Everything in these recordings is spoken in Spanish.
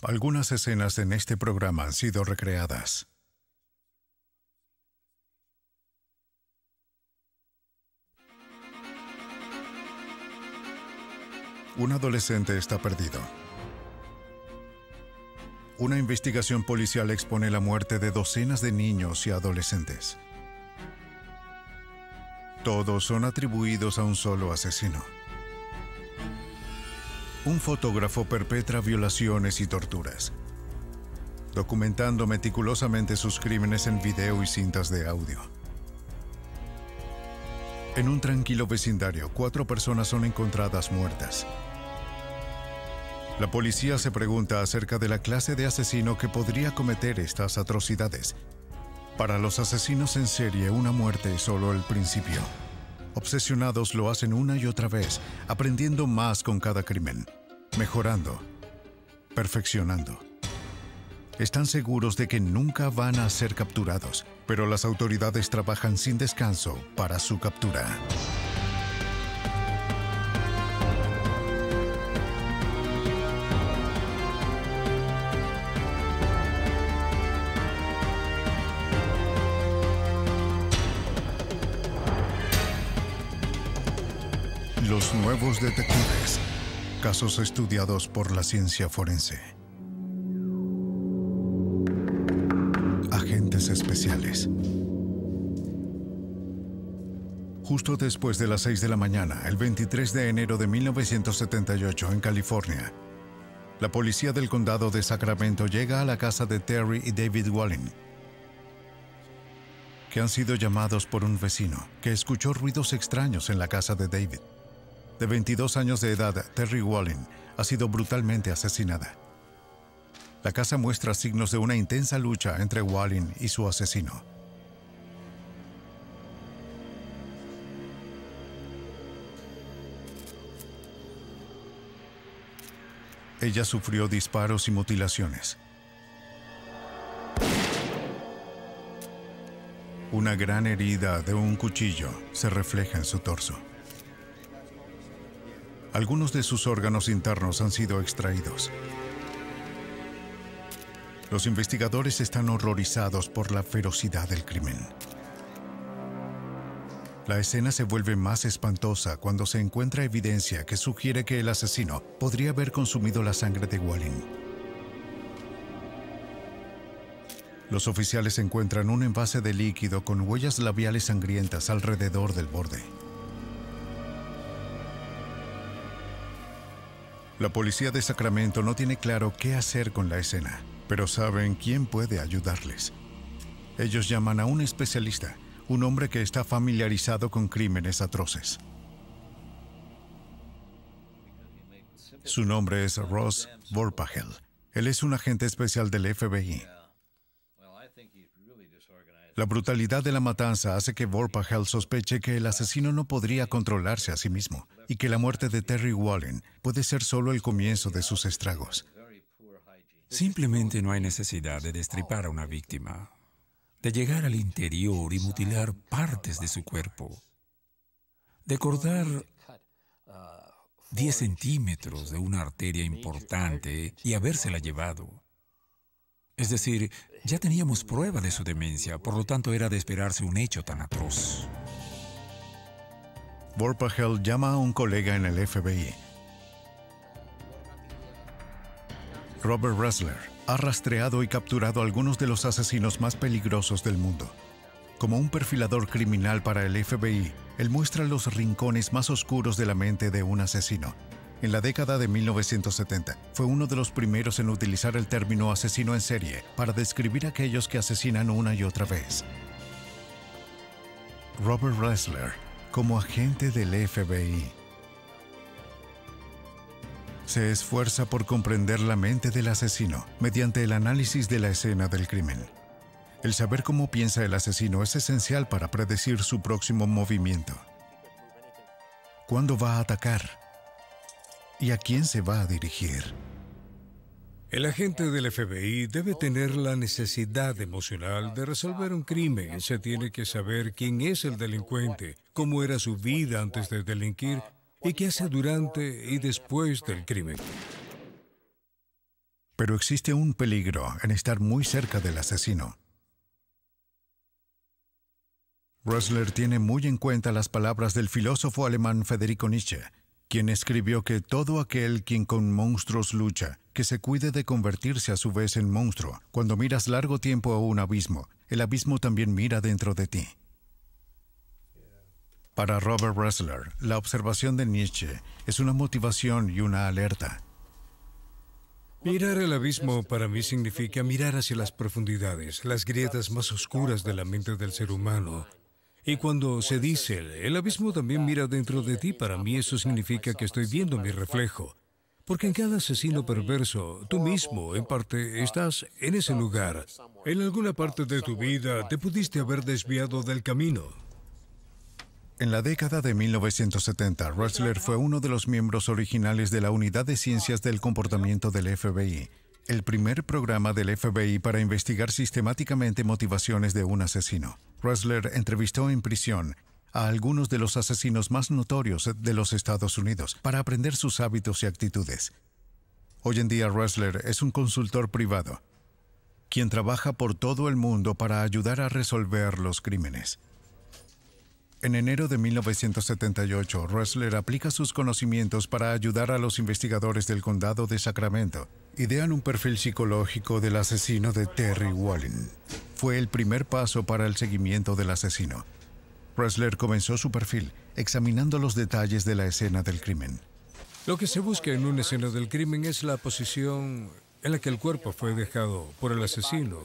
Algunas escenas en este programa han sido recreadas. Un adolescente está perdido. Una investigación policial expone la muerte de docenas de niños y adolescentes. Todos son atribuidos a un solo asesino. Un fotógrafo perpetra violaciones y torturas, documentando meticulosamente sus crímenes en video y cintas de audio. En un tranquilo vecindario, 4 personas son encontradas muertas. La policía se pregunta acerca de la clase de asesino que podría cometer estas atrocidades. Para los asesinos en serie, una muerte es solo el principio. Obsesionados lo hacen una y otra vez, aprendiendo más con cada crimen, mejorando, perfeccionando. Están seguros de que nunca van a ser capturados, pero las autoridades trabajan sin descanso para su captura. Los nuevos detectives. Casos estudiados por la ciencia forense. Agentes especiales. Justo después de las 6 de la mañana, el 23 de enero de 1978, en California, la policía del condado de Sacramento llega a la casa de Terry y David Wallin, que han sido llamados por un vecino que escuchó ruidos extraños en la casa de David. De 22 años de edad, Terry Wallin ha sido brutalmente asesinada. La casa muestra signos de una intensa lucha entre Wallin y su asesino. Ella sufrió disparos y mutilaciones. Una gran herida de un cuchillo se refleja en su torso. Algunos de sus órganos internos han sido extraídos. Los investigadores están horrorizados por la ferocidad del crimen. La escena se vuelve más espantosa cuando se encuentra evidencia que sugiere que el asesino podría haber consumido la sangre de Wallin. Los oficiales encuentran un envase de líquido con huellas labiales sangrientas alrededor del borde. La policía de Sacramento no tiene claro qué hacer con la escena, pero saben quién puede ayudarles. Ellos llaman a un especialista, un hombre que está familiarizado con crímenes atroces. Su nombre es Ross Vorpagel. Él es un agente especial del FBI. La brutalidad de la matanza hace que Vorpagel sospeche que el asesino no podría controlarse a sí mismo y que la muerte de Terry Wallin puede ser solo el comienzo de sus estragos. Simplemente no hay necesidad de destripar a una víctima, de llegar al interior y mutilar partes de su cuerpo, de cortar 10 centímetros de una arteria importante y habérsela llevado. Es decir, ya teníamos prueba de su demencia, por lo tanto era de esperarse un hecho tan atroz. Vorpagel llama a un colega en el FBI. Robert Ressler ha rastreado y capturado a algunos de los asesinos más peligrosos del mundo. Como un perfilador criminal para el FBI, él muestra los rincones más oscuros de la mente de un asesino. En la década de 1970, fue uno de los primeros en utilizar el término asesino en serie para describir a aquellos que asesinan una y otra vez. Robert Ressler, como agente del FBI, se esfuerza por comprender la mente del asesino mediante el análisis de la escena del crimen. El saber cómo piensa el asesino es esencial para predecir su próximo movimiento. ¿Cuándo va a atacar? ¿Y a quién se va a dirigir? El agente del FBI debe tener la necesidad emocional de resolver un crimen. Se tiene que saber quién es el delincuente, cómo era su vida antes de delinquir y qué hace durante y después del crimen. Pero existe un peligro en estar muy cerca del asesino. Ressler tiene muy en cuenta las palabras del filósofo alemán Friedrich Nietzsche, quien escribió que todo aquel quien con monstruos lucha, que se cuide de convertirse a su vez en monstruo. Cuando miras largo tiempo a un abismo, el abismo también mira dentro de ti. Para Robert Ressler, la observación de Nietzsche es una motivación y una alerta. Mirar el abismo para mí significa mirar hacia las profundidades, las grietas más oscuras de la mente del ser humano. Y cuando se dice, el abismo también mira dentro de ti, para mí eso significa que estoy viendo mi reflejo. Porque en cada asesino perverso, tú mismo, en parte, estás en ese lugar. En alguna parte de tu vida te pudiste haber desviado del camino. En la década de 1970, Ressler fue uno de los miembros originales de la Unidad de Ciencias del Comportamiento del FBI, el primer programa del FBI para investigar sistemáticamente motivaciones de un asesino. Ressler entrevistó en prisión a algunos de los asesinos más notorios de los Estados Unidos para aprender sus hábitos y actitudes. Hoy en día Ressler es un consultor privado, quien trabaja por todo el mundo para ayudar a resolver los crímenes. En enero de 1978, Ressler aplica sus conocimientos para ayudar a los investigadores del condado de Sacramento. Idean un perfil psicológico del asesino de Terry Wallin. Fue el primer paso para el seguimiento del asesino. Ressler comenzó su perfil examinando los detalles de la escena del crimen. Lo que se busca en una escena del crimen es la posición en la que el cuerpo fue dejado por el asesino.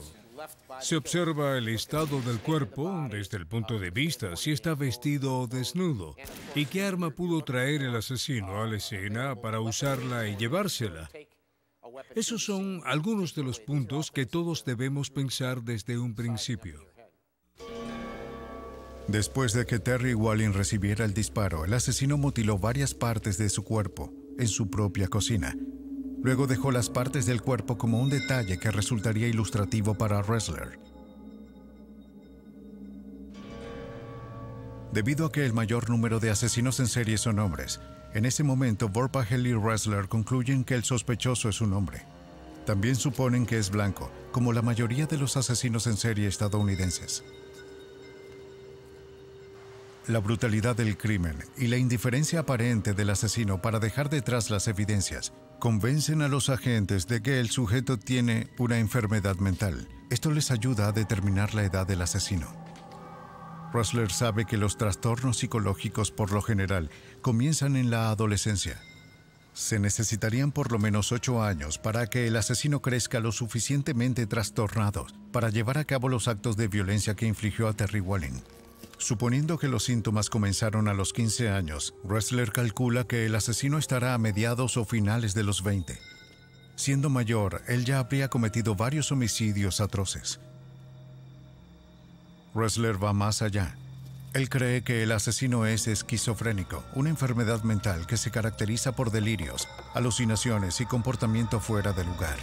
Se observa el estado del cuerpo desde el punto de vista si está vestido o desnudo y qué arma pudo traer el asesino a la escena para usarla y llevársela. Esos son algunos de los puntos que todos debemos pensar desde un principio. Después de que Terry Wallin recibiera el disparo, el asesino mutiló varias partes de su cuerpo en su propia cocina. Luego dejó las partes del cuerpo como un detalle que resultaría ilustrativo para Ressler. Debido a que el mayor número de asesinos en serie son hombres, en ese momento Vorpagel y Ressler concluyen que el sospechoso es un hombre. También suponen que es blanco, como la mayoría de los asesinos en serie estadounidenses. La brutalidad del crimen y la indiferencia aparente del asesino para dejar detrás las evidencias convencen a los agentes de que el sujeto tiene una enfermedad mental. Esto les ayuda a determinar la edad del asesino. Ressler sabe que los trastornos psicológicos por lo general comienzan en la adolescencia. Se necesitarían por lo menos 8 años para que el asesino crezca lo suficientemente trastornado para llevar a cabo los actos de violencia que infligió a Terry Wallin. Suponiendo que los síntomas comenzaron a los 15 años, Ressler calcula que el asesino estará a mediados o finales de los 20. Siendo mayor, él ya habría cometido varios homicidios atroces. Ressler va más allá. Él cree que el asesino es esquizofrénico, una enfermedad mental que se caracteriza por delirios, alucinaciones y comportamiento fuera de lugar.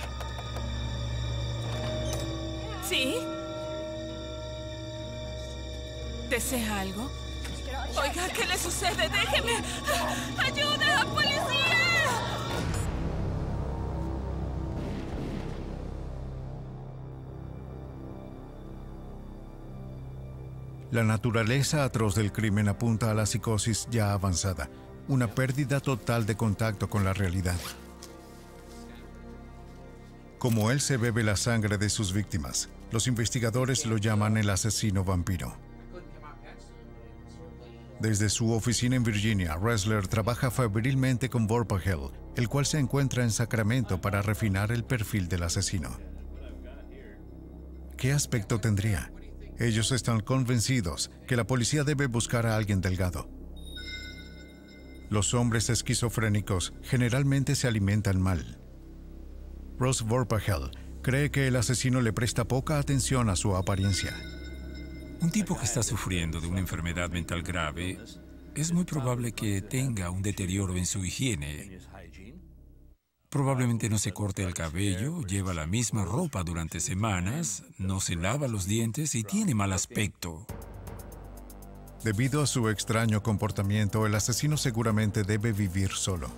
¿Sí? ¿Desea algo? Oiga, ¿qué le sucede? ¡Déjeme! ¡Ayude a la policía! La naturaleza atroz del crimen apunta a la psicosis ya avanzada, una pérdida total de contacto con la realidad. Como él se bebe la sangre de sus víctimas, los investigadores lo llaman el asesino vampiro. Desde su oficina en Virginia, Ressler trabaja febrilmente con Vorpagel, el cual se encuentra en Sacramento para refinar el perfil del asesino. ¿Qué aspecto tendría? Ellos están convencidos que la policía debe buscar a alguien delgado. Los hombres esquizofrénicos generalmente se alimentan mal. Ross Vorpagel cree que el asesino le presta poca atención a su apariencia. Un tipo que está sufriendo de una enfermedad mental grave es muy probable que tenga un deterioro en su higiene. Probablemente no se corte el cabello, lleva la misma ropa durante semanas, no se lava los dientes y tiene mal aspecto. Debido a su extraño comportamiento, el asesino seguramente debe vivir solo.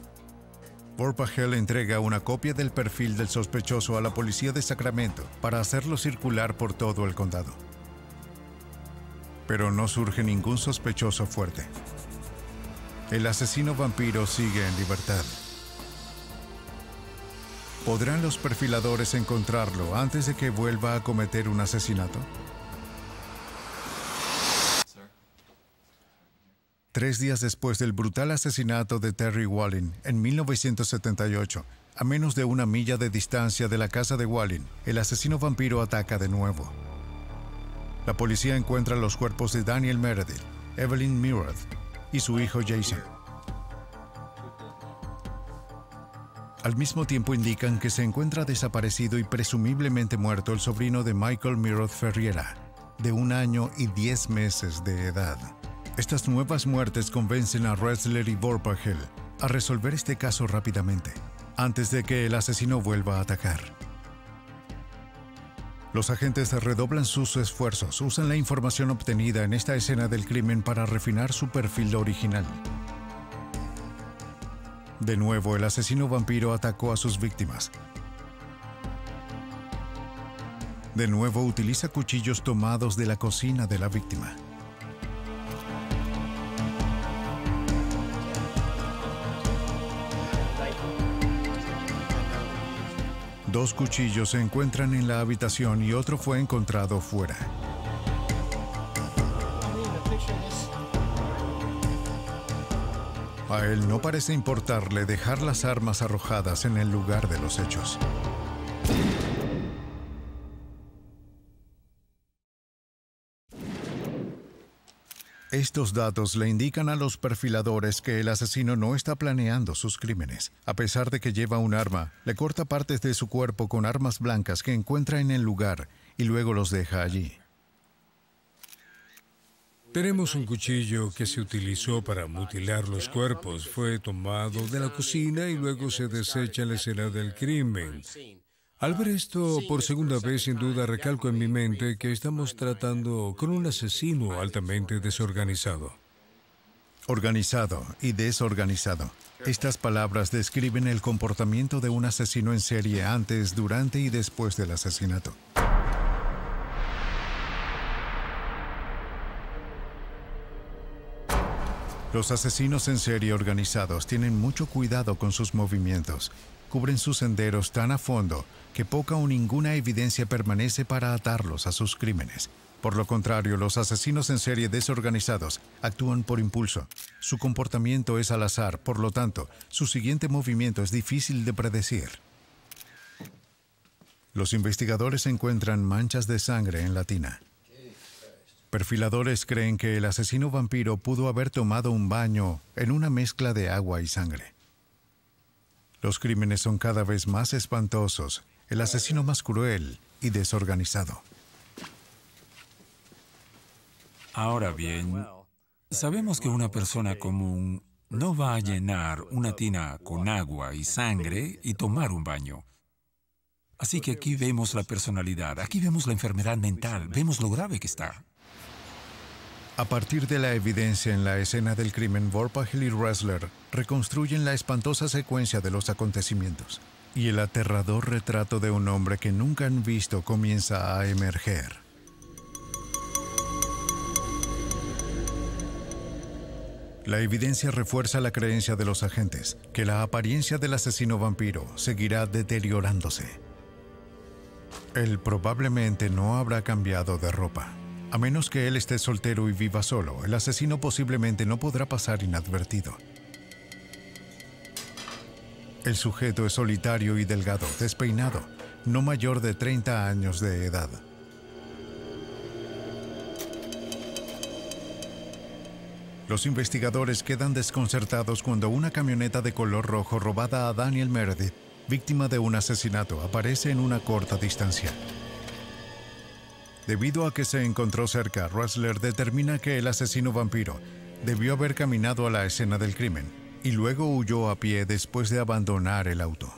Vorpagel entrega una copia del perfil del sospechoso a la policía de Sacramento para hacerlo circular por todo el condado. Pero no surge ningún sospechoso fuerte. El asesino vampiro sigue en libertad. ¿Podrán los perfiladores encontrarlo antes de que vuelva a cometer un asesinato? 3 días después del brutal asesinato de Terry Wallin en 1978, a menos de 1 milla de distancia de la casa de Wallin, el asesino vampiro ataca de nuevo. La policía encuentra los cuerpos de Daniel Meredith, Evelyn Mirath y su hijo Jason. Al mismo tiempo indican que se encuentra desaparecido y presumiblemente muerto el sobrino de Michael Mirath Ferriera, de 1 año y 10 meses de edad. Estas nuevas muertes convencen a Ressler y Vorpagel a resolver este caso rápidamente, antes de que el asesino vuelva a atacar. Los agentes redoblan sus esfuerzos, usan la información obtenida en esta escena del crimen para refinar su perfil original. De nuevo, el asesino vampiro atacó a sus víctimas. De nuevo, utiliza cuchillos tomados de la cocina de la víctima. Dos cuchillos se encuentran en la habitación y otro fue encontrado fuera. A él no parece importarle dejar las armas arrojadas en el lugar de los hechos. Estos datos le indican a los perfiladores que el asesino no está planeando sus crímenes. A pesar de que lleva un arma, le corta partes de su cuerpo con armas blancas que encuentra en el lugar y luego los deja allí. Tenemos un cuchillo que se utilizó para mutilar los cuerpos. Fue tomado de la cocina y luego se desecha en la escena del crimen. Al ver esto por segunda vez, sin duda recalco en mi mente que estamos tratando con un asesino altamente desorganizado. Organizado y desorganizado. Estas palabras describen el comportamiento de un asesino en serie antes, durante y después del asesinato. Los asesinos en serie organizados tienen mucho cuidado con sus movimientos. Cubren sus senderos tan a fondo que poca o ninguna evidencia permanece para atarlos a sus crímenes. Por lo contrario, los asesinos en serie desorganizados actúan por impulso. Su comportamiento es al azar, por lo tanto, su siguiente movimiento es difícil de predecir. Los investigadores encuentran manchas de sangre en la tina. Perfiladores creen que el asesino vampiro pudo haber tomado un baño en una mezcla de agua y sangre. Los crímenes son cada vez más espantosos, el asesino más cruel y desorganizado. Ahora bien, sabemos que una persona común no va a llenar una tina con agua y sangre y tomar un baño. Así que aquí vemos la personalidad, aquí vemos la enfermedad mental, vemos lo grave que está. A partir de la evidencia en la escena del crimen, Vorpagel y Ressler reconstruyen la espantosa secuencia de los acontecimientos. Y el aterrador retrato de un hombre que nunca han visto comienza a emerger. La evidencia refuerza la creencia de los agentes que la apariencia del asesino vampiro seguirá deteriorándose. Él probablemente no habrá cambiado de ropa. A menos que él esté soltero y viva solo, el asesino posiblemente no podrá pasar inadvertido. El sujeto es solitario y delgado, despeinado, no mayor de 30 años de edad. Los investigadores quedan desconcertados cuando una camioneta de color rojo robada a Daniel Meredith, víctima de un asesinato, aparece en una corta distancia. Debido a que se encontró cerca, Ressler determina que el asesino vampiro debió haber caminado a la escena del crimen y luego huyó a pie después de abandonar el auto.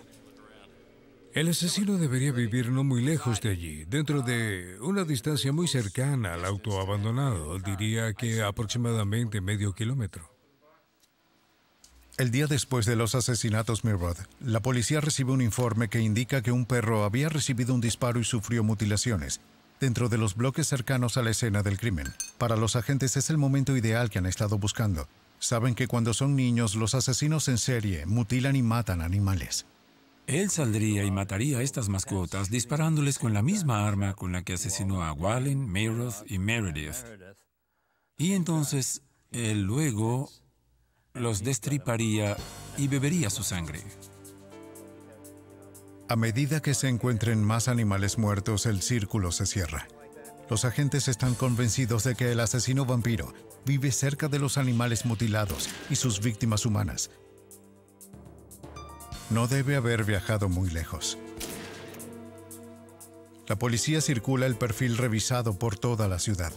El asesino debería vivir no muy lejos de allí, dentro de una distancia muy cercana al auto abandonado, diría que aproximadamente medio kilómetro. El día después de los asesinatos Mirod, la policía recibe un informe que indica que un perro había recibido un disparo y sufrió mutilaciones dentro de los bloques cercanos a la escena del crimen. Para los agentes es el momento ideal que han estado buscando. Saben que cuando son niños, los asesinos en serie mutilan y matan animales. Él saldría y mataría a estas mascotas disparándoles con la misma arma con la que asesinó a Wallin, Mayroth y Meredith. Y entonces, él luego los destriparía y bebería su sangre. A medida que se encuentren más animales muertos, el círculo se cierra. Los agentes están convencidos de que el asesino vampiro vive cerca de los animales mutilados y sus víctimas humanas. No debe haber viajado muy lejos. La policía circula el perfil revisado por toda la ciudad,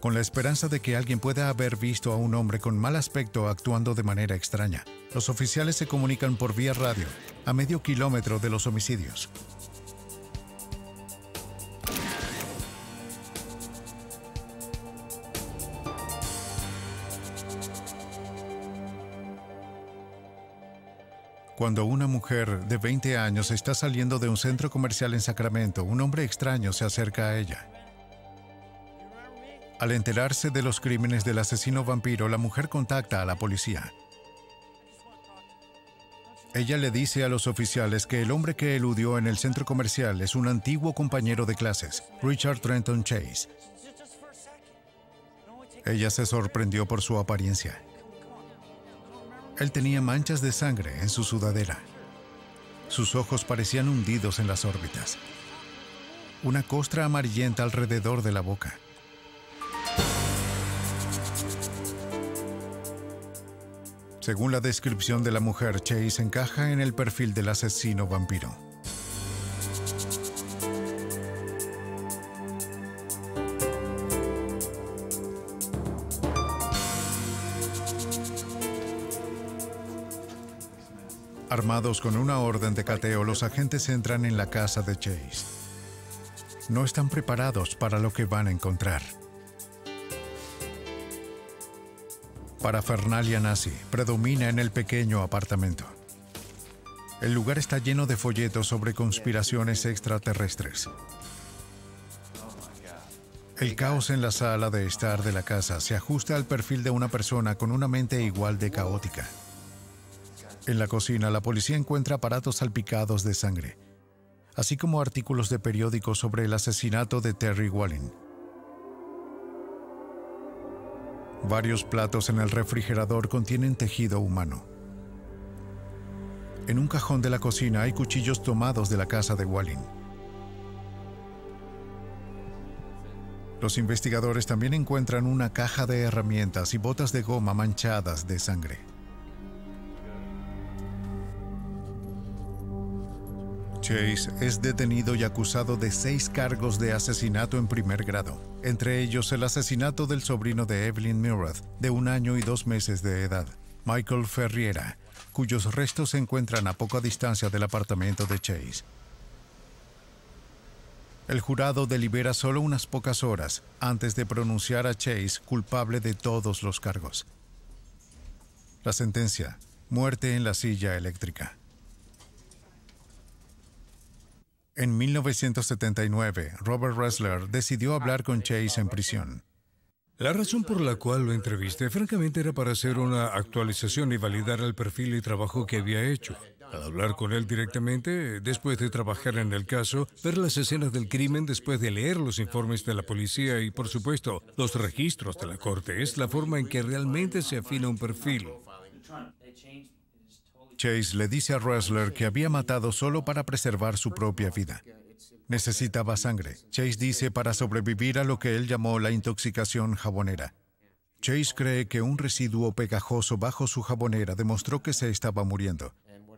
con la esperanza de que alguien pueda haber visto a un hombre con mal aspecto actuando de manera extraña. Los oficiales se comunican por vía radio, a medio kilómetro de los homicidios. Cuando una mujer de 20 años está saliendo de un centro comercial en Sacramento, un hombre extraño se acerca a ella. Al enterarse de los crímenes del asesino vampiro, la mujer contacta a la policía. Ella le dice a los oficiales que el hombre que eludió en el centro comercial es un antiguo compañero de clases, Richard Trenton Chase. Ella se sorprendió por su apariencia. Él tenía manchas de sangre en su sudadera. Sus ojos parecían hundidos en las órbitas. Una costra amarillenta alrededor de la boca. Según la descripción de la mujer, Chase encaja en el perfil del asesino vampiro. Armados con una orden de cateo, los agentes entran en la casa de Chase. No están preparados para lo que van a encontrar. Parafernalia nazi predomina en el pequeño apartamento. El lugar está lleno de folletos sobre conspiraciones extraterrestres. El caos en la sala de estar de la casa se ajusta al perfil de una persona con una mente igual de caótica. En la cocina, la policía encuentra aparatos salpicados de sangre, así como artículos de periódicos sobre el asesinato de Terry Wallin. Varios platos en el refrigerador contienen tejido humano. En un cajón de la cocina hay cuchillos tomados de la casa de Wallin. Los investigadores también encuentran una caja de herramientas y botas de goma manchadas de sangre. Chase es detenido y acusado de 6 cargos de asesinato en primer grado, entre ellos el asesinato del sobrino de Evelyn Meredith, de 1 año y 2 meses de edad, Michael Ferriera, cuyos restos se encuentran a poca distancia del apartamento de Chase. El jurado delibera solo unas pocas horas antes de pronunciar a Chase culpable de todos los cargos. La sentencia: muerte en la silla eléctrica. En 1979, Robert Ressler decidió hablar con Chase en prisión. La razón por la cual lo entrevisté, francamente, era para hacer una actualización y validar el perfil y trabajo que había hecho. Al hablar con él directamente, después de trabajar en el caso, ver las escenas del crimen, después de leer los informes de la policía y, por supuesto, los registros de la corte, es la forma en que realmente se afina un perfil. Chase le dice a Ressler que había matado solo para preservar su propia vida. Necesitaba sangre. Chase dice para sobrevivir a lo que él llamó la intoxicación jabonera. Chase cree que un residuo pegajoso bajo su jabonera demostró que se estaba muriendo.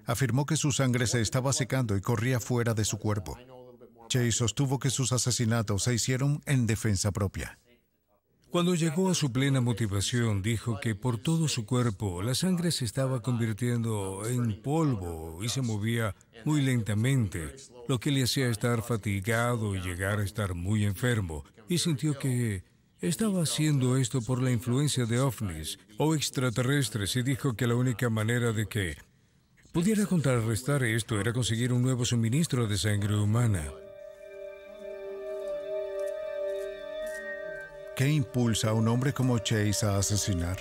Afirmó que su sangre se estaba secando y corría fuera de su cuerpo. Chase sostuvo que sus asesinatos se hicieron en defensa propia. Cuando llegó a su plena motivación, dijo que por todo su cuerpo la sangre se estaba convirtiendo en polvo y se movía muy lentamente, lo que le hacía estar fatigado y llegar a estar muy enfermo, y sintió que estaba haciendo esto por la influencia de ovnis o extraterrestres y dijo que la única manera de que pudiera contrarrestar esto era conseguir un nuevo suministro de sangre humana. ¿Qué impulsa a un hombre como Chase a asesinar?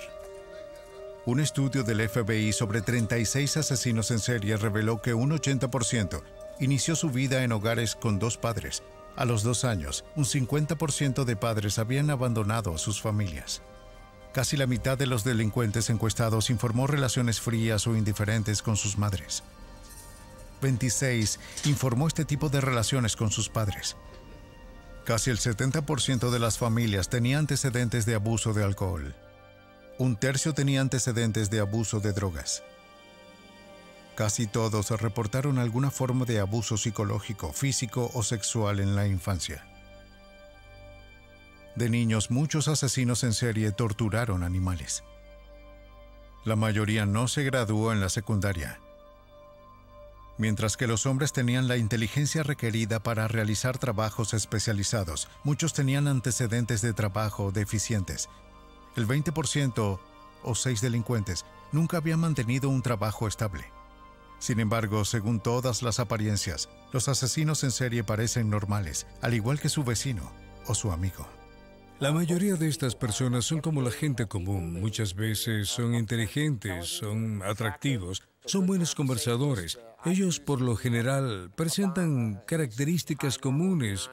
Un estudio del FBI sobre 36 asesinos en serie reveló que un 80% inició su vida en hogares con dos padres. A los 2 años, un 50% de padres habían abandonado a sus familias. Casi la mitad de los delincuentes encuestados informó relaciones frías o indiferentes con sus madres. 26 informó este tipo de relaciones con sus padres. Casi el 70% de las familias tenía antecedentes de abuso de alcohol. Un tercio tenía antecedentes de abuso de drogas. Casi todos reportaron alguna forma de abuso psicológico, físico o sexual en la infancia. De niños, muchos asesinos en serie torturaron animales. La mayoría no se graduó en la secundaria. Mientras que los hombres tenían la inteligencia requerida para realizar trabajos especializados, muchos tenían antecedentes de trabajo deficientes. El 20% o 6 delincuentes nunca habían mantenido un trabajo estable. Sin embargo, según todas las apariencias, los asesinos en serie parecen normales, al igual que su vecino o su amigo. La mayoría de estas personas son como la gente común. Muchas veces son inteligentes, son atractivos, son buenos conversadores. Ellos, por lo general, presentan características comunes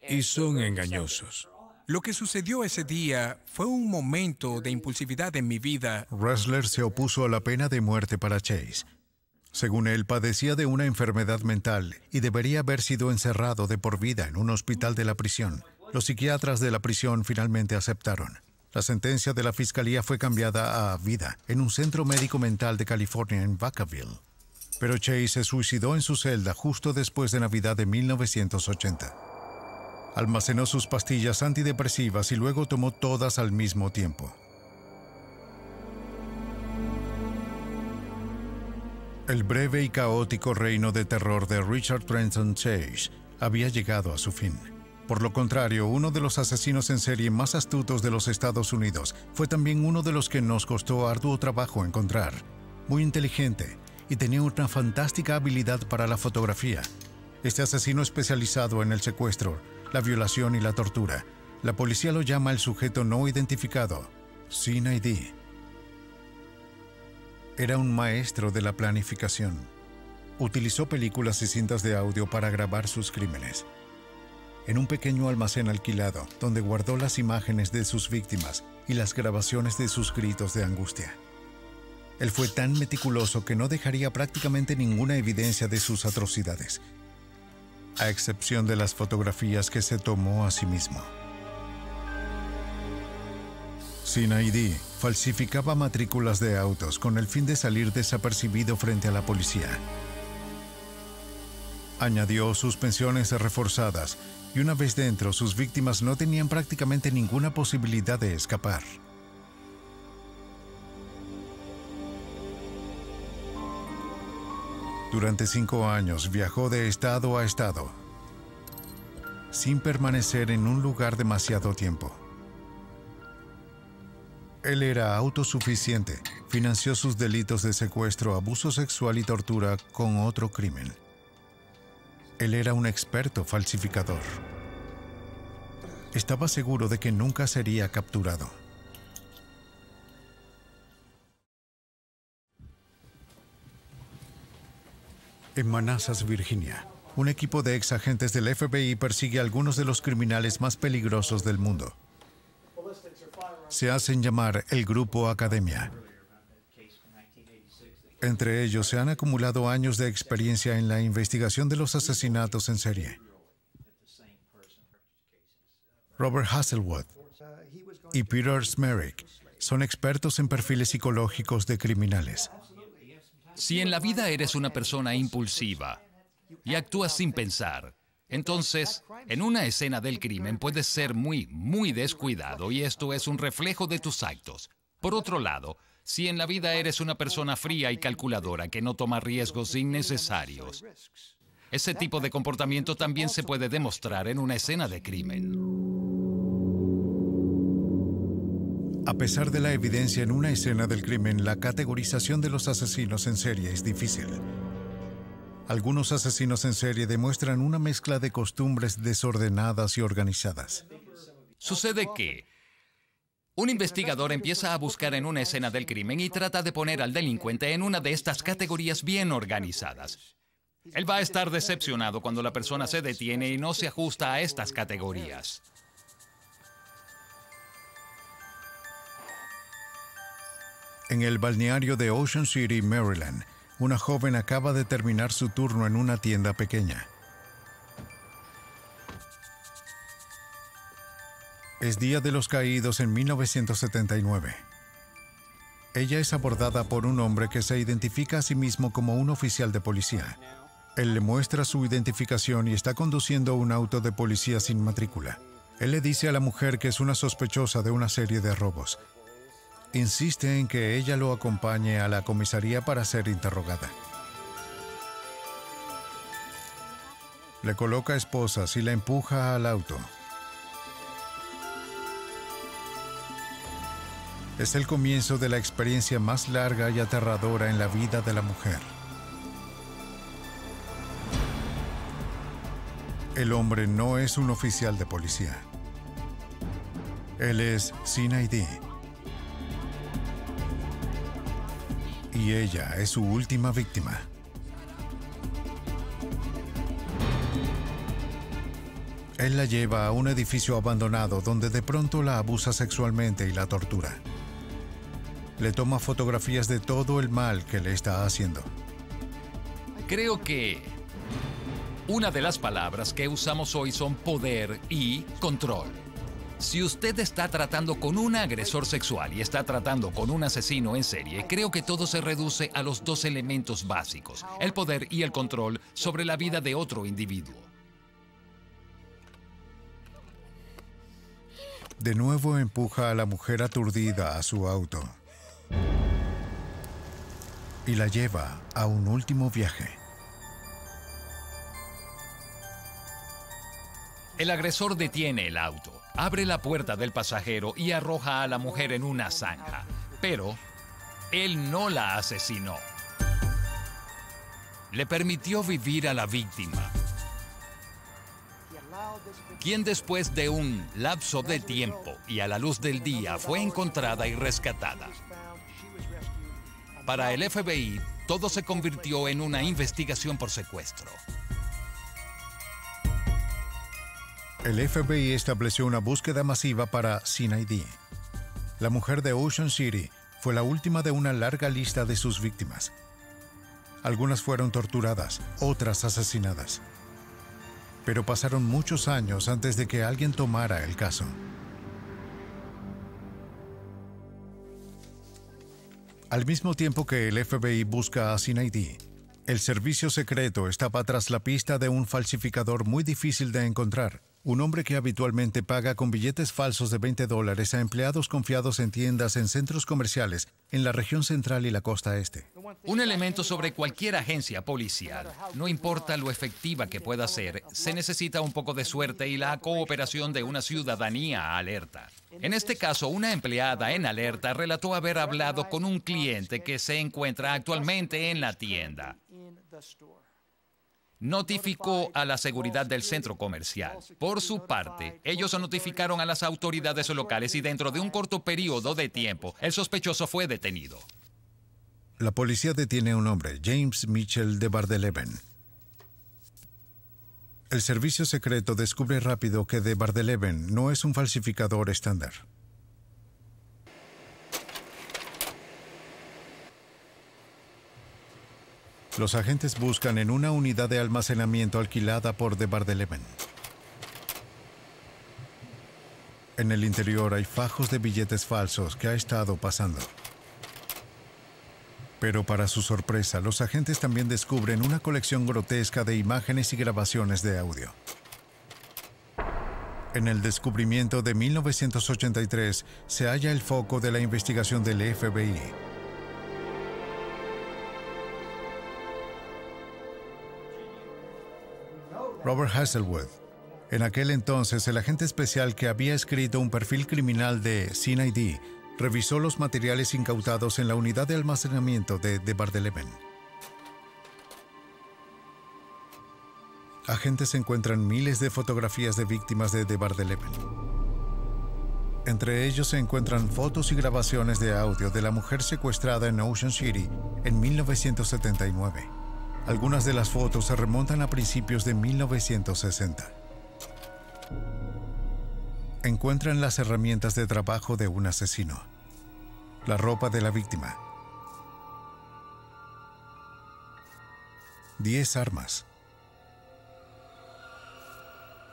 y son engañosos. Lo que sucedió ese día fue un momento de impulsividad en mi vida. Ressler se opuso a la pena de muerte para Chase. Según él, padecía de una enfermedad mental y debería haber sido encerrado de por vida en un hospital de la prisión. Los psiquiatras de la prisión finalmente aceptaron. La sentencia de la fiscalía fue cambiada a vida en un centro médico mental de California en Vacaville. Pero Chase se suicidó en su celda justo después de Navidad de 1980. Almacenó sus pastillas antidepresivas y luego tomó todas al mismo tiempo. El breve y caótico reino de terror de Richard Trenton Chase había llegado a su fin. Por lo contrario, uno de los asesinos en serie más astutos de los Estados Unidos fue también uno de los que nos costó arduo trabajo encontrar. Muy inteligente y tenía una fantástica habilidad para la fotografía. Este asesino especializado en el secuestro, la violación y la tortura. La policía lo llama el sujeto no identificado, sin ID. Era un maestro de la planificación. Utilizó películas y cintas de audio para grabar sus crímenes. En un pequeño almacén alquilado, donde guardó las imágenes de sus víctimas y las grabaciones de sus gritos de angustia. Él fue tan meticuloso que no dejaría prácticamente ninguna evidencia de sus atrocidades, a excepción de las fotografías que se tomó a sí mismo. Sin ID, falsificaba matrículas de autos con el fin de salir desapercibido frente a la policía. Añadió suspensiones reforzadas y una vez dentro, sus víctimas no tenían prácticamente ninguna posibilidad de escapar. Durante 5 años viajó de estado a estado, sin permanecer en un lugar demasiado tiempo. Él era autosuficiente, financió sus delitos de secuestro, abuso sexual y tortura con otro crimen. Él era un experto falsificador. Estaba seguro de que nunca sería capturado. En Manassas, Virginia, un equipo de ex agentes del FBI persigue a algunos de los criminales más peligrosos del mundo. Se hacen llamar el Grupo Academia. Entre ellos se han acumulado años de experiencia en la investigación de los asesinatos en serie. Robert Hasselwood y Peter Smerick son expertos en perfiles psicológicos de criminales. Si en la vida eres una persona impulsiva y actúas sin pensar, entonces, en una escena del crimen puedes ser muy descuidado y esto es un reflejo de tus actos. Por otro lado, si en la vida eres una persona fría y calculadora que no toma riesgos innecesarios, ese tipo de comportamiento también se puede demostrar en una escena de crimen. A pesar de la evidencia en una escena del crimen, la categorización de los asesinos en serie es difícil. Algunos asesinos en serie demuestran una mezcla de costumbres desordenadas y organizadas. Sucede que un investigador empieza a buscar en una escena del crimen y trata de poner al delincuente en una de estas categorías bien organizadas. Él va a estar decepcionado cuando la persona se detiene y no se ajusta a estas categorías. En el balneario de Ocean City, Maryland, una joven acaba de terminar su turno en una tienda pequeña. Es Día de los Caídos en 1979. Ella es abordada por un hombre que se identifica a sí mismo como un oficial de policía. Él le muestra su identificación y está conduciendo un auto de policía sin matrícula. Él le dice a la mujer que es una sospechosa de una serie de robos. Insiste en que ella lo acompañe a la comisaría para ser interrogada. Le coloca esposas y la empuja al auto. Es el comienzo de la experiencia más larga y aterradora en la vida de la mujer. El hombre no es un oficial de policía. Él es CID. Y ella es su última víctima. Él la lleva a un edificio abandonado donde de pronto la abusa sexualmente y la tortura. Le toma fotografías de todo el mal que le está haciendo. Creo que una de las palabras que usamos hoy son poder y control. Si usted está tratando con un agresor sexual y está tratando con un asesino en serie, creo que todo se reduce a los dos elementos básicos, el poder y el control sobre la vida de otro individuo. De nuevo empuja a la mujer aturdida a su auto y la lleva a un último viaje. El agresor detiene el auto, abre la puerta del pasajero y arroja a la mujer en una zanja. Pero él no la asesinó. Le permitió vivir a la víctima, quien después de un lapso de tiempo y a la luz del día fue encontrada y rescatada. Para el FBI, todo se convirtió en una investigación por secuestro. El FBI estableció una búsqueda masiva para CID. La mujer de Ocean City fue la última de una larga lista de sus víctimas. Algunas fueron torturadas, otras asesinadas. Pero pasaron muchos años antes de que alguien tomara el caso. Al mismo tiempo que el FBI busca a CID, el servicio secreto estaba tras la pista de un falsificador muy difícil de encontrar. Un hombre que habitualmente paga con billetes falsos de $20 a empleados confiados en tiendas en centros comerciales en la región central y la costa este. Un elemento sobre cualquier agencia policial, no importa lo efectiva que pueda ser, se necesita un poco de suerte y la cooperación de una ciudadanía alerta. En este caso, una empleada en alerta relató haber hablado con un cliente que se encuentra actualmente en la tienda. Notificó a la seguridad del centro comercial. Por su parte, ellos notificaron a las autoridades locales y dentro de un corto periodo de tiempo, el sospechoso fue detenido. La policía detiene a un hombre, James Mitchell de Bardeleven. El servicio secreto descubre rápido que de Bardeleven no es un falsificador estándar. Los agentes buscan en una unidad de almacenamiento alquilada por de Bardeleven. En el interior hay fajos de billetes falsos que ha estado pasando. Pero para su sorpresa, los agentes también descubren una colección grotesca de imágenes y grabaciones de audio. En el descubrimiento de 1983 se halla el foco de la investigación del FBI. Robert Hasselwood. En aquel entonces, el agente especial que había escrito un perfil criminal de CID revisó los materiales incautados en la unidad de almacenamiento de Bar-de-Leven. Agentes encuentran miles de fotografías de víctimas de Bar-de-Leven. Entre ellos se encuentran fotos y grabaciones de audio de la mujer secuestrada en Ocean City en 1979. Algunas de las fotos se remontan a principios de 1960. Encuentran las herramientas de trabajo de un asesino, la ropa de la víctima, 10 armas,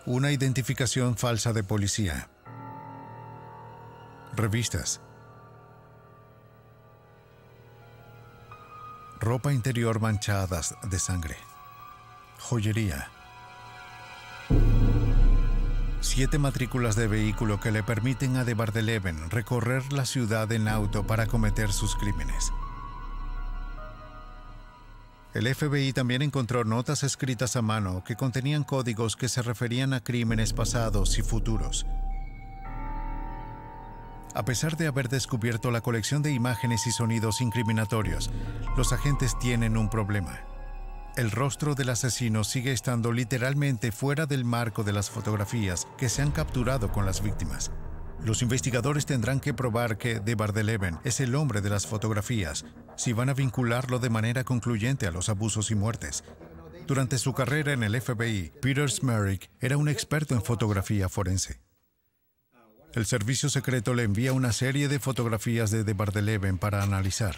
una identificación falsa de policía, revistas, ropa interior manchadas de sangre, joyería, 7 matrículas de vehículo que le permiten a Bar-de-Leven recorrer la ciudad en auto para cometer sus crímenes. El FBI también encontró notas escritas a mano que contenían códigos que se referían a crímenes pasados y futuros. A pesar de haber descubierto la colección de imágenes y sonidos incriminatorios, los agentes tienen un problema. El rostro del asesino sigue estando literalmente fuera del marco de las fotografías que se han capturado con las víctimas. Los investigadores tendrán que probar que Bar-de-Leven es el hombre de las fotografías si van a vincularlo de manera concluyente a los abusos y muertes. Durante su carrera en el FBI, Peter Smerick era un experto en fotografía forense. El servicio secreto le envía una serie de fotografías de Bar-de-Leven para analizar.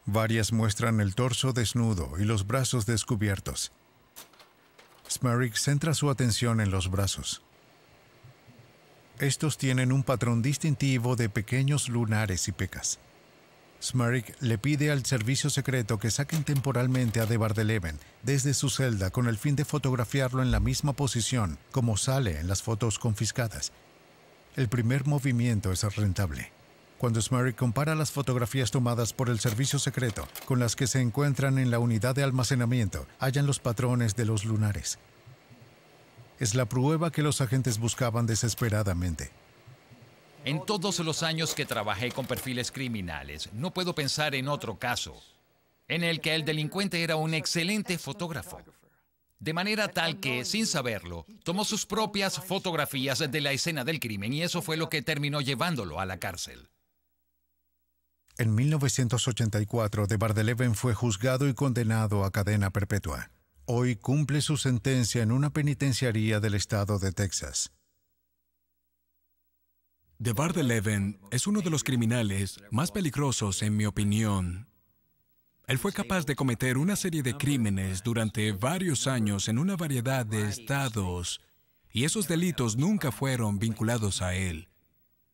Varias muestran el torso desnudo y los brazos descubiertos. Smerick centra su atención en los brazos. Estos tienen un patrón distintivo de pequeños lunares y pecas. Smerick le pide al servicio secreto que saquen temporalmente a Bar-de-Leven desde su celda con el fin de fotografiarlo en la misma posición como sale en las fotos confiscadas. El primer movimiento es rentable. Cuando Smerick compara las fotografías tomadas por el servicio secreto con las que se encuentran en la unidad de almacenamiento, hallan los patrones de los lunares. Es la prueba que los agentes buscaban desesperadamente. En todos los años que trabajé con perfiles criminales, no puedo pensar en otro caso en el que el delincuente era un excelente fotógrafo. De manera tal que, sin saberlo, tomó sus propias fotografías de la escena del crimen y eso fue lo que terminó llevándolo a la cárcel. En 1984, Bar-de-Leven fue juzgado y condenado a cadena perpetua. Hoy cumple su sentencia en una penitenciaría del estado de Texas. Bar-de-Leven es uno de los criminales más peligrosos, en mi opinión. Él fue capaz de cometer una serie de crímenes durante varios años en una variedad de estados, y esos delitos nunca fueron vinculados a él.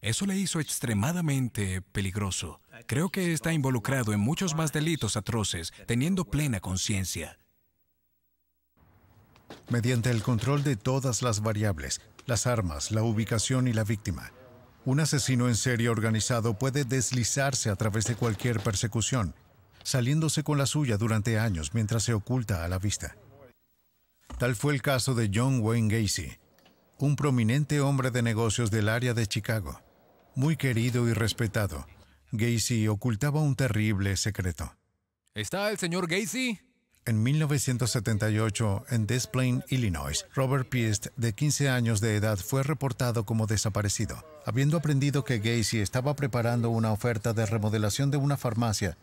Eso le hizo extremadamente peligroso. Creo que está involucrado en muchos más delitos atroces, teniendo plena conciencia. Mediante el control de todas las variables, las armas, la ubicación y la víctima, un asesino en serie organizado puede deslizarse a través de cualquier persecución, saliéndose con la suya durante años mientras se oculta a la vista. Tal fue el caso de John Wayne Gacy, un prominente hombre de negocios del área de Chicago. Muy querido y respetado, Gacy ocultaba un terrible secreto. ¿Está el señor Gacy? En 1978, en Des Plaines, Illinois, Robert Piest, de 15 años de edad, fue reportado como desaparecido. Habiendo aprendido que Gacy estaba preparando una oferta de remodelación de una farmacia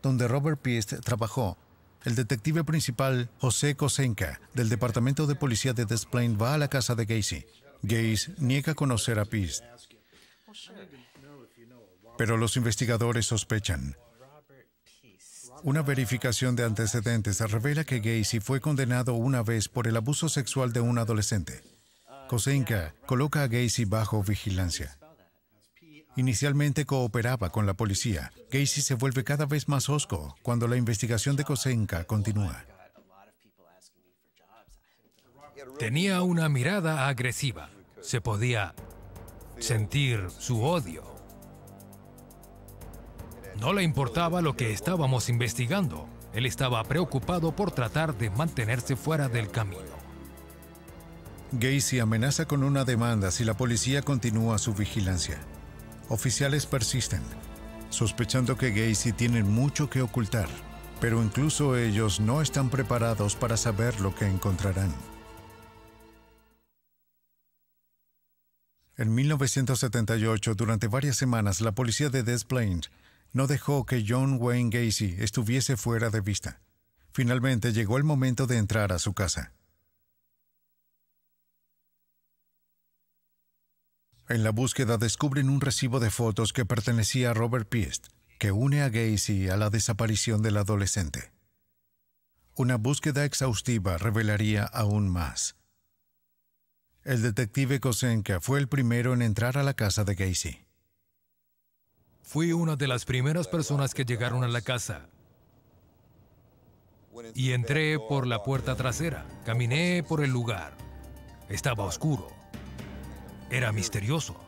donde Robert Piest trabajó, el detective principal, José Kosenka, del Departamento de Policía de Des Plaines, va a la casa de Gacy. Gacy niega conocer a Piest, pero los investigadores sospechan. Una verificación de antecedentes revela que Gacy fue condenado una vez por el abuso sexual de un adolescente. Kosenka coloca a Gacy bajo vigilancia. Inicialmente cooperaba con la policía. Gacy se vuelve cada vez más hosco cuando la investigación de Kosenka continúa. Tenía una mirada agresiva. Se podía sentir su odio. No le importaba lo que estábamos investigando. Él estaba preocupado por tratar de mantenerse fuera del camino. Gacy amenaza con una demanda si la policía continúa su vigilancia. Oficiales persisten, sospechando que Gacy tiene mucho que ocultar, pero incluso ellos no están preparados para saber lo que encontrarán. En 1978, durante varias semanas, la policía de Des Plaines no dejó que John Wayne Gacy estuviese fuera de vista. Finalmente llegó el momento de entrar a su casa. En la búsqueda descubren un recibo de fotos que pertenecía a Robert Piest, que une a Gacy a la desaparición del adolescente. Una búsqueda exhaustiva revelaría aún más. El detective Kosenka fue el primero en entrar a la casa de Gacy. Fui una de las primeras personas que llegaron a la casa. Y entré por la puerta trasera. Caminé por el lugar. Estaba oscuro. Era misterioso.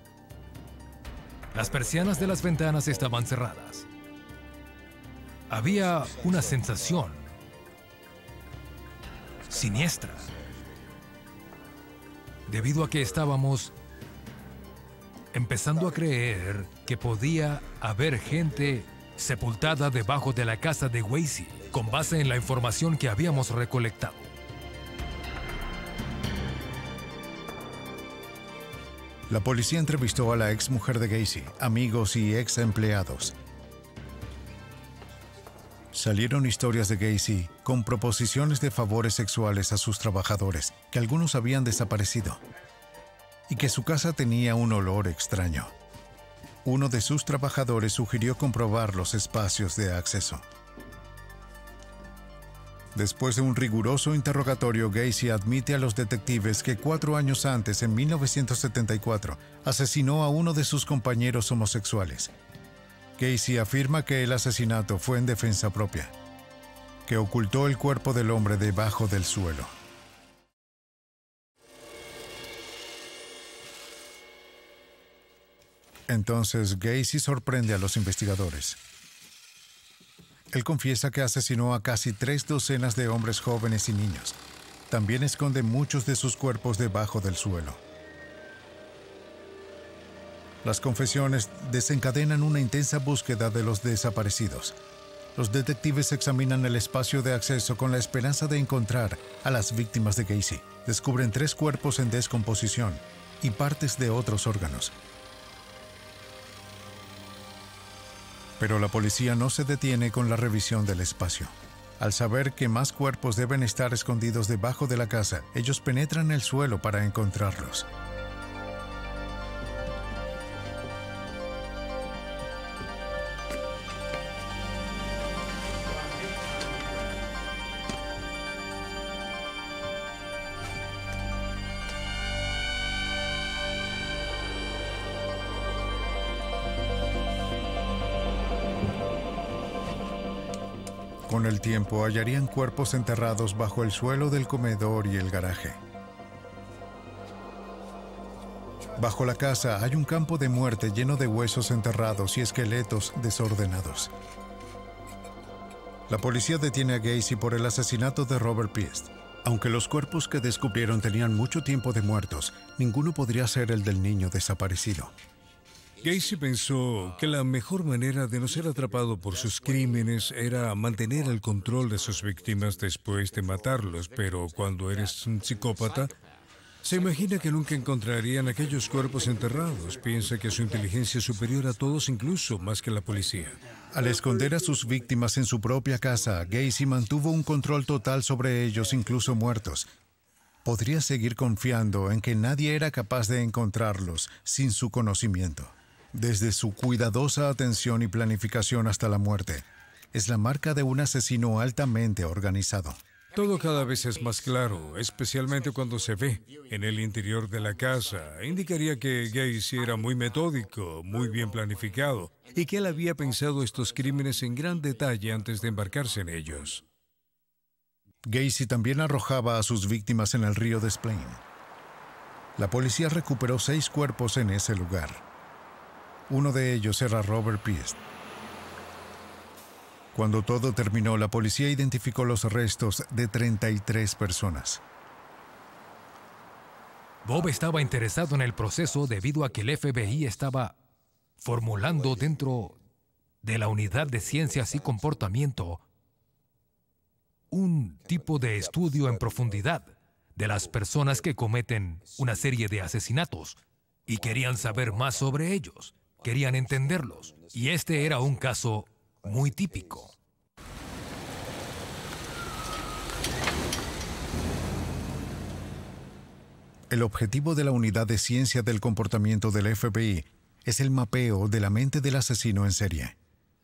Las persianas de las ventanas estaban cerradas. Había una sensación siniestra, debido a que estábamos empezando a creer que podía haber gente sepultada debajo de la casa de Gacy, con base en la información que habíamos recolectado. La policía entrevistó a la ex mujer de Gacy, amigos y ex empleados. Salieron historias de Gacy con proposiciones de favores sexuales a sus trabajadores, que algunos habían desaparecido, y que su casa tenía un olor extraño. Uno de sus trabajadores sugirió comprobar los espacios de acceso. Después de un riguroso interrogatorio, Gacy admite a los detectives que 4 años antes, en 1974, asesinó a uno de sus compañeros homosexuales. Gacy afirma que el asesinato fue en defensa propia, que ocultó el cuerpo del hombre debajo del suelo. Entonces, Gacy sorprende a los investigadores. Él confiesa que asesinó a casi 3 docenas de hombres jóvenes y niños. También esconde muchos de sus cuerpos debajo del suelo. Las confesiones desencadenan una intensa búsqueda de los desaparecidos. Los detectives examinan el espacio de acceso con la esperanza de encontrar a las víctimas de Gacy. Descubren 3 cuerpos en descomposición y partes de otros órganos. Pero la policía no se detiene con la revisión del espacio. Al saber que más cuerpos deben estar escondidos debajo de la casa, ellos penetran el suelo para encontrarlos. Con el tiempo hallarían cuerpos enterrados bajo el suelo del comedor y el garaje. Bajo la casa hay un campo de muerte lleno de huesos enterrados y esqueletos desordenados. La policía detiene a Gacy por el asesinato de Robert Piest. Aunque los cuerpos que descubrieron tenían mucho tiempo de muertos, ninguno podría ser el del niño desaparecido. Gacy pensó que la mejor manera de no ser atrapado por sus crímenes era mantener el control de sus víctimas después de matarlos, pero cuando eres un psicópata, se imagina que nunca encontrarían aquellos cuerpos enterrados. Piensa que su inteligencia es superior a todos, incluso más que la policía. Al esconder a sus víctimas en su propia casa, Gacy mantuvo un control total sobre ellos, incluso muertos. Podría seguir confiando en que nadie era capaz de encontrarlos sin su conocimiento. Desde su cuidadosa atención y planificación hasta la muerte, es la marca de un asesino altamente organizado. Todo cada vez es más claro, especialmente cuando se ve en el interior de la casa. Indicaría que Gacy era muy metódico, muy bien planificado, y que él había pensado estos crímenes en gran detalle antes de embarcarse en ellos. Gacy también arrojaba a sus víctimas en el río Des Plaines. La policía recuperó 6 cuerpos en ese lugar. Uno de ellos era Robert Piest. Cuando todo terminó, la policía identificó los restos de 33 personas. Bob estaba interesado en el proceso debido a que el FBI estaba formulando dentro de la Unidad de Ciencias y Comportamiento un tipo de estudio en profundidad de las personas que cometen una serie de asesinatos y querían saber más sobre ellos, querían entenderlos. Y este era un caso muy típico. El objetivo de la Unidad de Ciencia del Comportamiento del FBI es el mapeo de la mente del asesino en serie.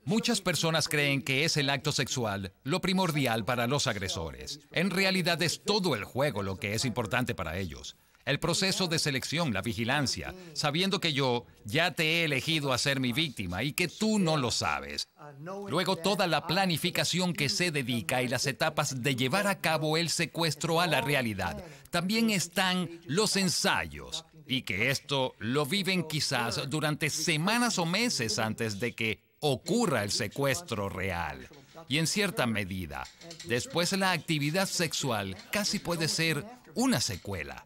Muchas personas creen que es el acto sexual lo primordial para los agresores. En realidad es todo el juego lo que es importante para ellos. El proceso de selección, la vigilancia, sabiendo que yo ya te he elegido a ser mi víctima y que tú no lo sabes. Luego toda la planificación que se dedica y las etapas de llevar a cabo el secuestro a la realidad. También están los ensayos, y que esto lo viven quizás durante semanas o meses antes de que ocurra el secuestro real. Y en cierta medida, después la actividad sexual casi puede ser una secuela.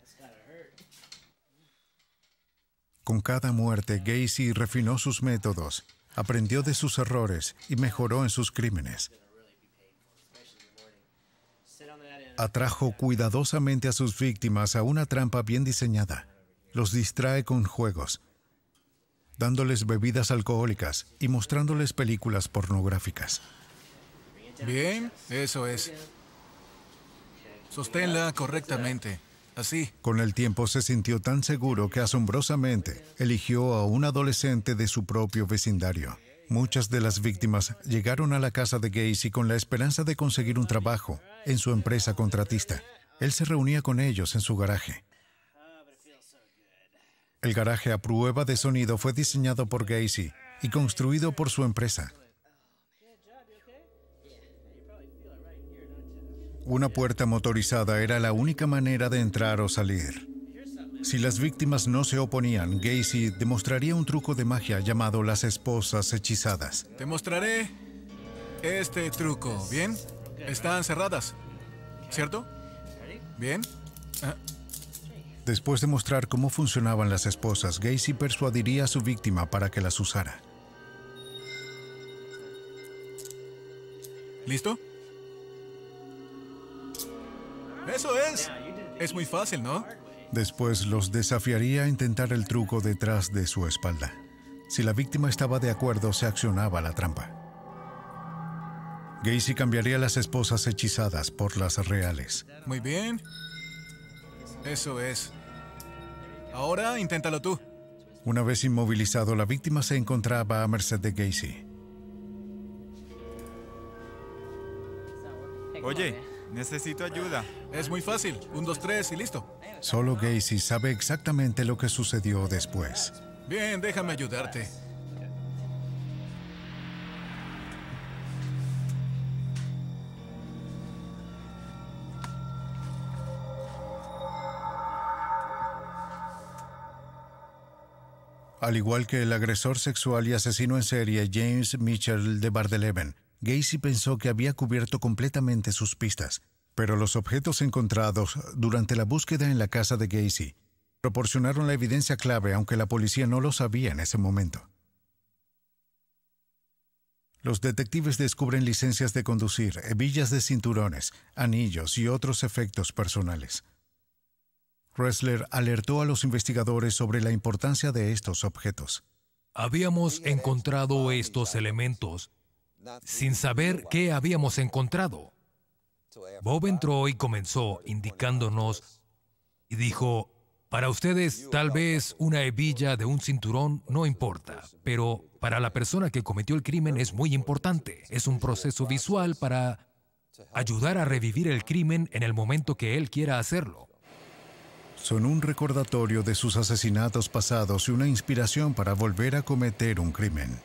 Con cada muerte, Gacy refinó sus métodos, aprendió de sus errores y mejoró en sus crímenes. Atrajo cuidadosamente a sus víctimas a una trampa bien diseñada. Los distrae con juegos, dándoles bebidas alcohólicas y mostrándoles películas pornográficas. Bien, eso es. Sosténla correctamente. Así. Con el tiempo se sintió tan seguro que asombrosamente eligió a un adolescente de su propio vecindario. Muchas de las víctimas llegaron a la casa de Gacy con la esperanza de conseguir un trabajo en su empresa contratista. Él se reunía con ellos en su garaje. El garaje a prueba de sonido fue diseñado por Gacy y construido por su empresa. Una puerta motorizada era la única manera de entrar o salir. Si las víctimas no se oponían, Gacy demostraría un truco de magia llamado las esposas hechizadas. Te mostraré este truco, ¿bien? Están cerradas, ¿cierto? ¿Bien? Después de mostrar cómo funcionaban las esposas, Gacy persuadiría a su víctima para que las usara. ¿Listo? ¡Eso es! Es muy fácil, ¿no? Después los desafiaría a intentar el truco detrás de su espalda. Si la víctima estaba de acuerdo, se accionaba la trampa. Gacy cambiaría las esposas hechizadas por las reales. Muy bien. Eso es. Ahora inténtalo tú. Una vez inmovilizado, la víctima se encontraba a merced de Gacy. Oye, necesito ayuda. Es muy fácil. 1, 2, 3 y listo. Solo Gacy sabe exactamente lo que sucedió después. Bien, déjame ayudarte. Al igual que el agresor sexual y asesino en serie James Mitchell de Bardeleven, Gacy pensó que había cubierto completamente sus pistas, pero los objetos encontrados durante la búsqueda en la casa de Gacy proporcionaron la evidencia clave, aunque la policía no lo sabía en ese momento. Los detectives descubren licencias de conducir, hebillas de cinturones, anillos y otros efectos personales. Ressler alertó a los investigadores sobre la importancia de estos objetos. Habíamos encontrado estos elementos sin saber qué habíamos encontrado. Bob entró y comenzó indicándonos y dijo, para ustedes tal vez una hebilla de un cinturón no importa, pero para la persona que cometió el crimen es muy importante. Es un proceso visual para ayudar a revivir el crimen en el momento que él quiera hacerlo. Son un recordatorio de sus asesinatos pasados y una inspiración para volver a cometer un crimen.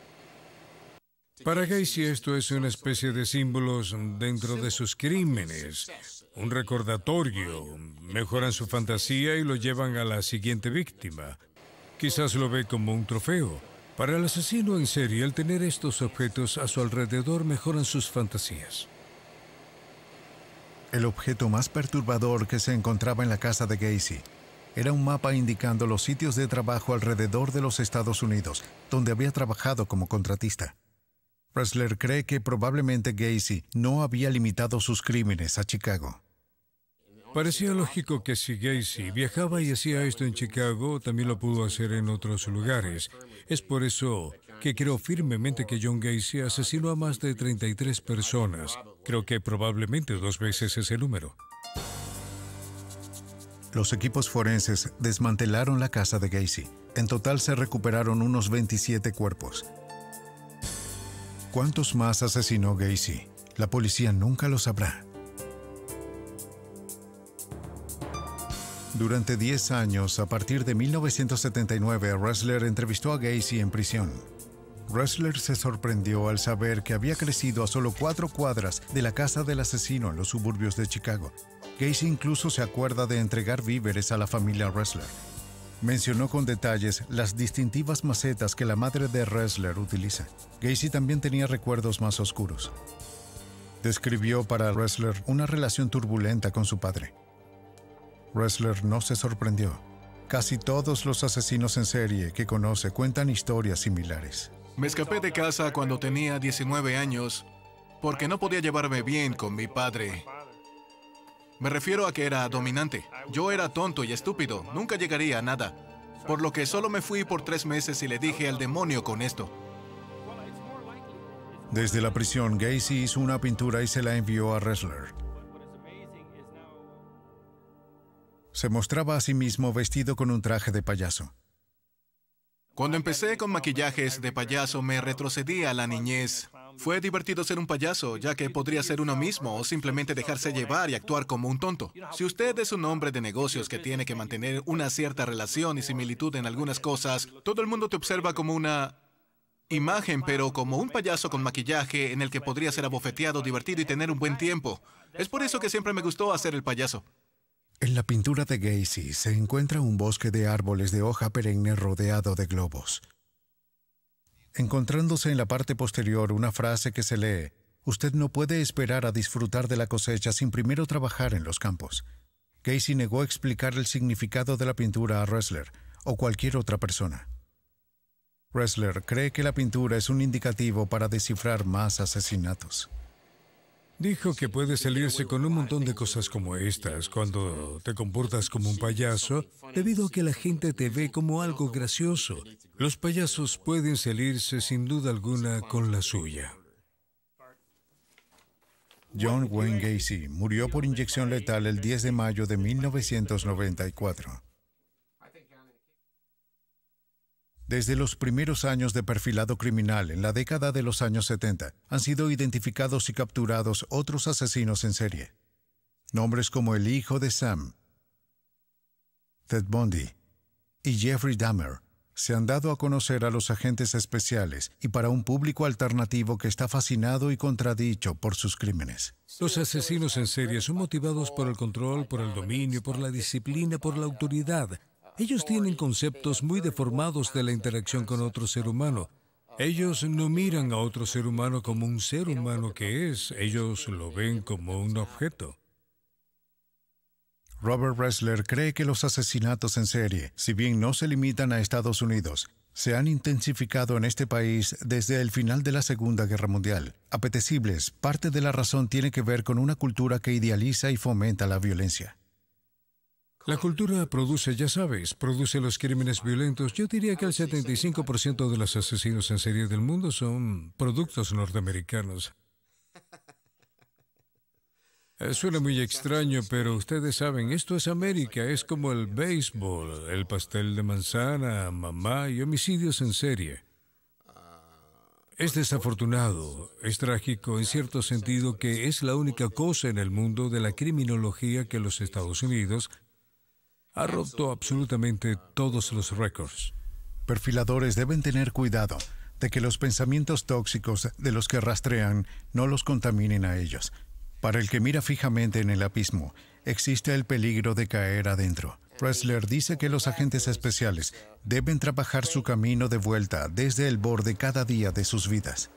Para Gacy esto es una especie de símbolos dentro de sus crímenes. Un recordatorio. Mejoran su fantasía y lo llevan a la siguiente víctima. Quizás lo ve como un trofeo. Para el asesino en serie, el tener estos objetos a su alrededor mejoran sus fantasías. El objeto más perturbador que se encontraba en la casa de Gacy Era un mapa indicando los sitios de trabajo alrededor de los Estados Unidos, donde había trabajado como contratista. Ressler cree que probablemente Gacy no había limitado sus crímenes a Chicago. Parecía lógico que si Gacy viajaba y hacía esto en Chicago, también lo pudo hacer en otros lugares. Es por eso que creo firmemente que John Gacy asesinó a más de 33 personas. Creo que probablemente 2 veces ese número. Los equipos forenses desmantelaron la casa de Gacy. En total se recuperaron unos 27 cuerpos. ¿Cuántos más asesinó Gacy? La policía nunca lo sabrá. Durante 10 años, a partir de 1979, Ressler entrevistó a Gacy en prisión. Ressler se sorprendió al saber que había crecido a solo 4 cuadras de la casa del asesino en los suburbios de Chicago. Gacy incluso se acuerda de entregar víveres a la familia Ressler. Mencionó con detalles las distintivas macetas que la madre de Ressler utiliza. Gacy también tenía recuerdos más oscuros. Describió para Ressler una relación turbulenta con su padre. Ressler no se sorprendió. Casi todos los asesinos en serie que conoce cuentan historias similares. Me escapé de casa cuando tenía 19 años porque no podía llevarme bien con mi padre. Me refiero a que era dominante. Yo era tonto y estúpido, nunca llegaría a nada. Por lo que solo me fui por 3 meses y le dije al demonio con esto. Desde la prisión, Gacy hizo una pintura y se la envió a Ressler. Se mostraba a sí mismo vestido con un traje de payaso. Cuando empecé con maquillajes de payaso, me retrocedí a la niñez. Fue divertido ser un payaso, ya que podría ser uno mismo o simplemente dejarse llevar y actuar como un tonto. Si usted es un hombre de negocios que tiene que mantener una cierta relación y similitud en algunas cosas, todo el mundo te observa como una imagen, pero como un payaso con maquillaje en el que podría ser abofeteado, divertido y tener un buen tiempo. Es por eso que siempre me gustó hacer el payaso. En la pintura de Gacy se encuentra un bosque de árboles de hoja perenne rodeado de globos. Encontrándose en la parte posterior una frase que se lee: «Usted no puede esperar a disfrutar de la cosecha sin primero trabajar en los campos». Gacy negó explicar el significado de la pintura a Ressler o cualquier otra persona. Ressler cree que la pintura es un indicativo para descifrar más asesinatos. Dijo que puedes salirse con un montón de cosas como estas cuando te comportas como un payaso, debido a que la gente te ve como algo gracioso. Los payasos pueden salirse sin duda alguna con la suya. John Wayne Gacy murió por inyección letal el 10 de mayo de 1994. Desde los primeros años de perfilado criminal en la década de los años 70, han sido identificados y capturados otros asesinos en serie. Nombres como el hijo de Sam, Ted Bundy y Jeffrey Dahmer se han dado a conocer a los agentes especiales y para un público alternativo que está fascinado y contradicho por sus crímenes. Los asesinos en serie son motivados por el control, por el dominio, por la disciplina, por la autoridad. Ellos tienen conceptos muy deformados de la interacción con otro ser humano. Ellos no miran a otro ser humano como un ser humano que es. Ellos lo ven como un objeto. Robert Ressler cree que los asesinatos en serie, si bien no se limitan a Estados Unidos, se han intensificado en este país desde el final de la Segunda Guerra Mundial. Apetecibles, parte de la razón tiene que ver con una cultura que idealiza y fomenta la violencia. La cultura produce, ya sabes, produce los crímenes violentos. Yo diría que el 75% de los asesinos en serie del mundo son productos norteamericanos. Suena muy extraño, pero ustedes saben, esto es América, es como el béisbol, el pastel de manzana, mamá y homicidios en serie. Es desafortunado, es trágico en cierto sentido que es la única cosa en el mundo de la criminología que los Estados Unidos ha roto absolutamente todos los récords. Perfiladores deben tener cuidado de que los pensamientos tóxicos de los que rastrean no los contaminen a ellos. Para el que mira fijamente en el abismo, existe el peligro de caer adentro. Ressler dice que los agentes especiales deben trabajar su camino de vuelta desde el borde cada día de sus vidas.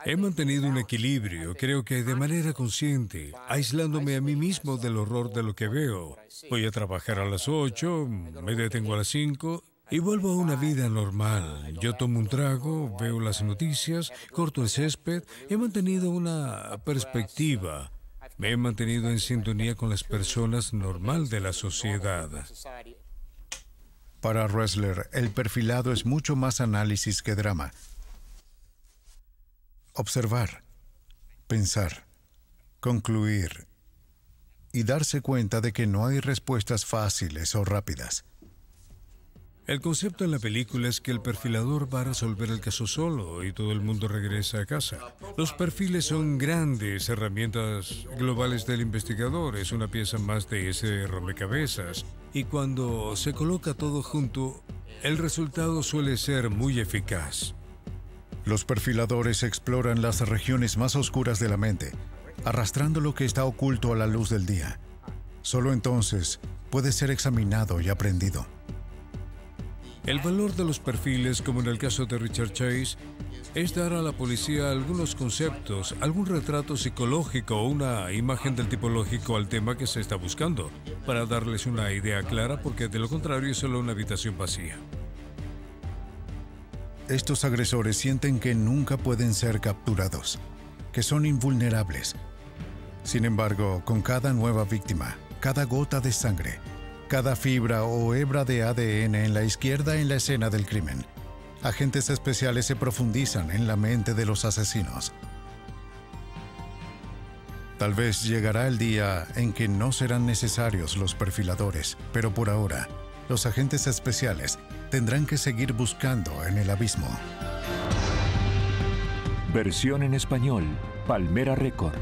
He mantenido un equilibrio, creo que de manera consciente, aislándome a mí mismo del horror de lo que veo. Voy a trabajar a las 8, me detengo a las 5 y vuelvo a una vida normal. Yo tomo un trago, veo las noticias, corto el césped. He mantenido una perspectiva. Me he mantenido en sintonía con las personas normal de la sociedad. Para Ressler, el perfilado es mucho más análisis que drama. Observar, pensar, concluir y darse cuenta de que no hay respuestas fáciles o rápidas. El concepto en la película es que el perfilador va a resolver el caso solo y todo el mundo regresa a casa. Los perfiles son grandes herramientas globales del investigador, es una pieza más de ese rompecabezas. Y cuando se coloca todo junto, el resultado suele ser muy eficaz. Los perfiladores exploran las regiones más oscuras de la mente, arrastrando lo que está oculto a la luz del día. Solo entonces puede ser examinado y aprendido. El valor de los perfiles, como en el caso de Richard Chase, es dar a la policía algunos conceptos, algún retrato psicológico o una imagen del tipológico al tema que se está buscando, para darles una idea clara, porque de lo contrario es solo una habitación vacía. Estos agresores sienten que nunca pueden ser capturados, que son invulnerables. Sin embargo, con cada nueva víctima, cada gota de sangre, cada fibra o hebra de ADN en la izquierda en la escena del crimen, agentes especiales se profundizan en la mente de los asesinos. Tal vez llegará el día en que no serán necesarios los perfiladores, pero por ahora, los agentes especiales tendrán que seguir buscando en el abismo. Versión en español, Palmera Record.